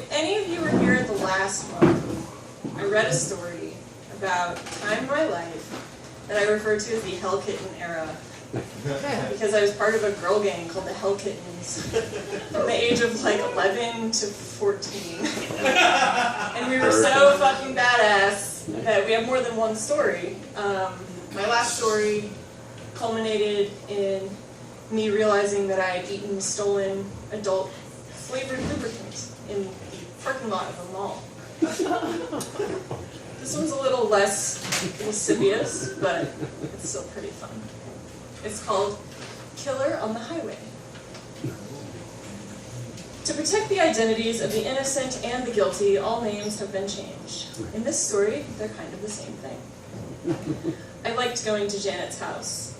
If any of you were here at the last one, I read a story about a time in my life that I refer to as the Hell Kitten era. Because I was part of a girl gang called the Hell Kittens from the age of like 11 to 14. And we were so fucking badass that we have more than one story. My last story culminated in me realizing that I had eaten stolen adult flavored lubricant in the parking lot of a mall. This one's a little less lascivious, but it's still pretty fun. It's called Killer on the Highway. To protect the identities of the innocent and the guilty, all names have been changed. In this story, they're kind of the same thing. I liked going to Janet's house.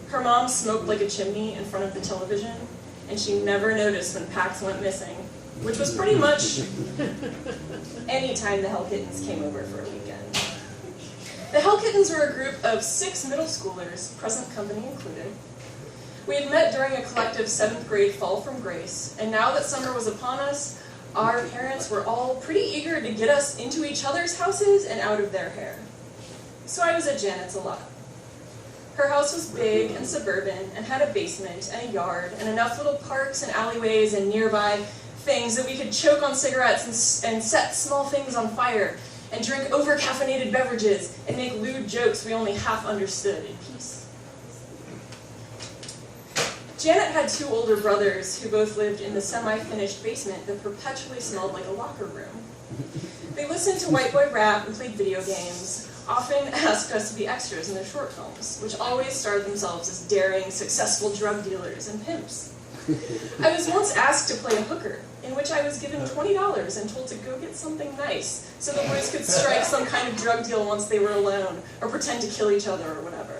Her mom smoked like a chimney in front of the television, and she never noticed when Pax went missing, which was pretty much any time the Hell Kittens came over for a weekend. The Hell Kittens were a group of 6 middle schoolers, present company included. We had met during a collective 7th grade fall from grace, and now that summer was upon us, our parents were all pretty eager to get us into each other's houses and out of their hair. So I was at Janet's a lot. Her house was big and suburban and had a basement and a yard and enough little parks and alleyways and nearby things that we could choke on cigarettes and set small things on fire and drink over-caffeinated beverages and make lewd jokes we only half understood in peace. Janet had 2 older brothers who both lived in the semi-finished basement that perpetually smelled like a locker room. They listened to white boy rap and played video games, often asked us to be extras in their short films, which always starred themselves as daring, successful drug dealers and pimps. I was once asked to play a hooker, in which I was given $20 and told to go get something nice, so the boys could strike some kind of drug deal once they were alone, or pretend to kill each other or whatever.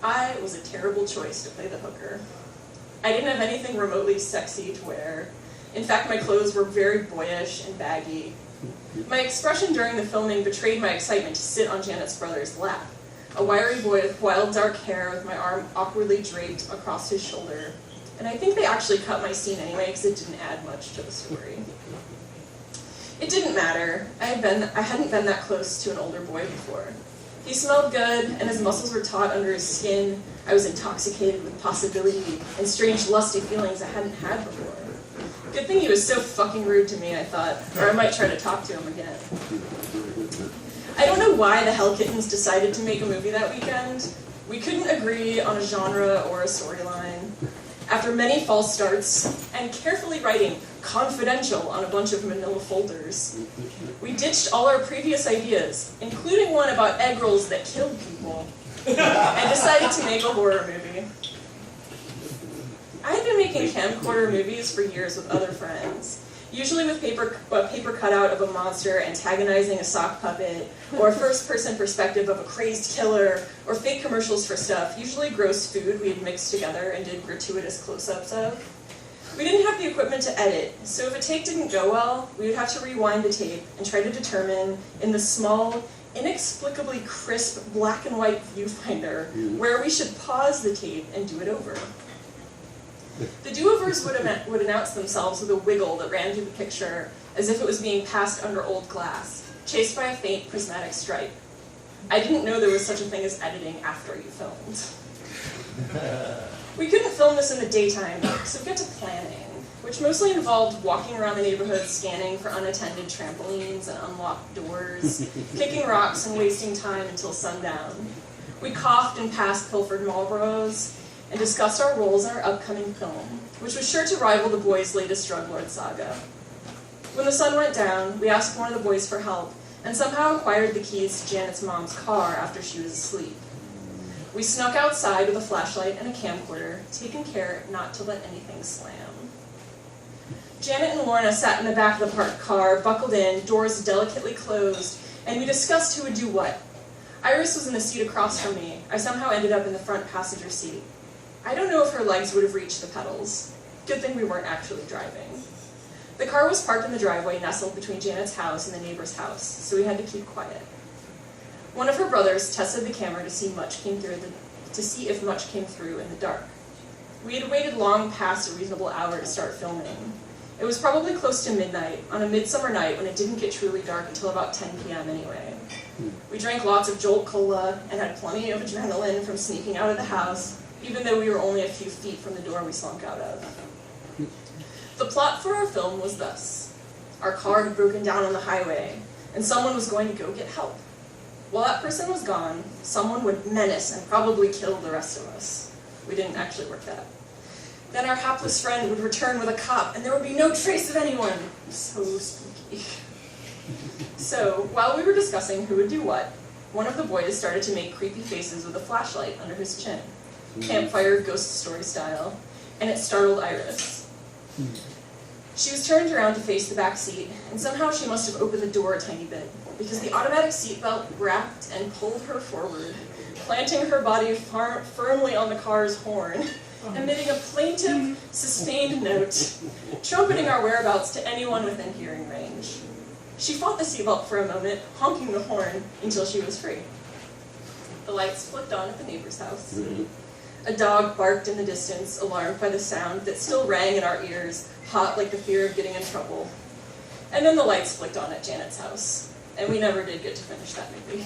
I was a terrible choice to play the hooker. I didn't have anything remotely sexy to wear. In fact, my clothes were very boyish and baggy. My expression during the filming betrayed my excitement to sit on Janet's brother's lap, a wiry boy with wild dark hair with my arm awkwardly draped across his shoulder. And I think they actually cut my scene anyway because it didn't add much to the story. It didn't matter. I hadn't been that close to an older boy before. He smelled good, and his muscles were taut under his skin. I was intoxicated with possibility and strange lusty feelings I hadn't had before. Good thing he was so fucking rude to me, I thought, or I might try to talk to him again. I don't know why the Hell Kittens decided to make a movie that weekend. We couldn't agree on a genre or a storyline. After many false starts, and carefully writing confidential on a bunch of manila folders, we ditched all our previous ideas, including one about egg rolls that killed people, and decided to make a horror movie. I had been making camcorder movies for years with other friends, usually with a paper cutout of a monster antagonizing a sock puppet, or a first-person perspective of a crazed killer, or fake commercials for stuff, usually gross food we had mixed together and did gratuitous close-ups of. We didn't have the equipment to edit, so if a take didn't go well, we would have to rewind the tape and try to determine, in the small, inexplicably crisp black and white viewfinder, where we should pause the tape and do it over. The do-overs would announce themselves with a wiggle that ran through the picture as if it was being passed under old glass, chased by a faint prismatic stripe. I didn't know there was such a thing as editing after you filmed. We couldn't film this in the daytime, so we got to planning, which mostly involved walking around the neighborhood scanning for unattended trampolines and unlocked doors, kicking rocks and wasting time until sundown. We coughed and passed pilfered Marlboros, and discussed our roles in our upcoming film, which was sure to rival the boys' latest drug lord saga. When the sun went down, we asked one of the boys for help, and somehow acquired the keys to Janet's mom's car after she was asleep. We snuck outside with a flashlight and a camcorder, taking care not to let anything slam. Janet and Lorna sat in the back of the parked car, buckled in, doors delicately closed, and we discussed who would do what. Iris was in the seat across from me. I somehow ended up in the front passenger seat. I don't know if her legs would have reached the pedals. Good thing we weren't actually driving. The car was parked in the driveway nestled between Janet's house and the neighbor's house, so we had to keep quiet. One of her brothers tested the camera to see if much came through in the dark. We had waited long past a reasonable hour to start filming. It was probably close to midnight, on a midsummer night when it didn't get truly dark until about 10 p.m. anyway. We drank lots of Jolt Cola and had plenty of adrenaline from sneaking out of the house, even though we were only a few feet from the door we slunk out of. The plot for our film was thus. Our car had broken down on the highway, and someone was going to go get help. While that person was gone, someone would menace and probably kill the rest of us. We didn't actually work that. Then our hapless friend would return with a cop, and there would be no trace of anyone. So spooky. So, while we were discussing who would do what, one of the boys started to make creepy faces with a flashlight under his chin. Campfire ghost story style, and it startled Iris. She was turned around to face the back seat, and somehow she must have opened the door a tiny bit, because the automatic seatbelt wrapped and pulled her forward, planting her body firmly on the car's horn, emitting a plaintive, sustained note, trumpeting our whereabouts to anyone within hearing range. She fought the seatbelt for a moment, honking the horn until she was free. The lights flicked on at the neighbor's house. A dog barked in the distance, alarmed by the sound that still rang in our ears, hot like the fear of getting in trouble. And then the lights flicked on at Janet's house, and we never did get to finish that movie.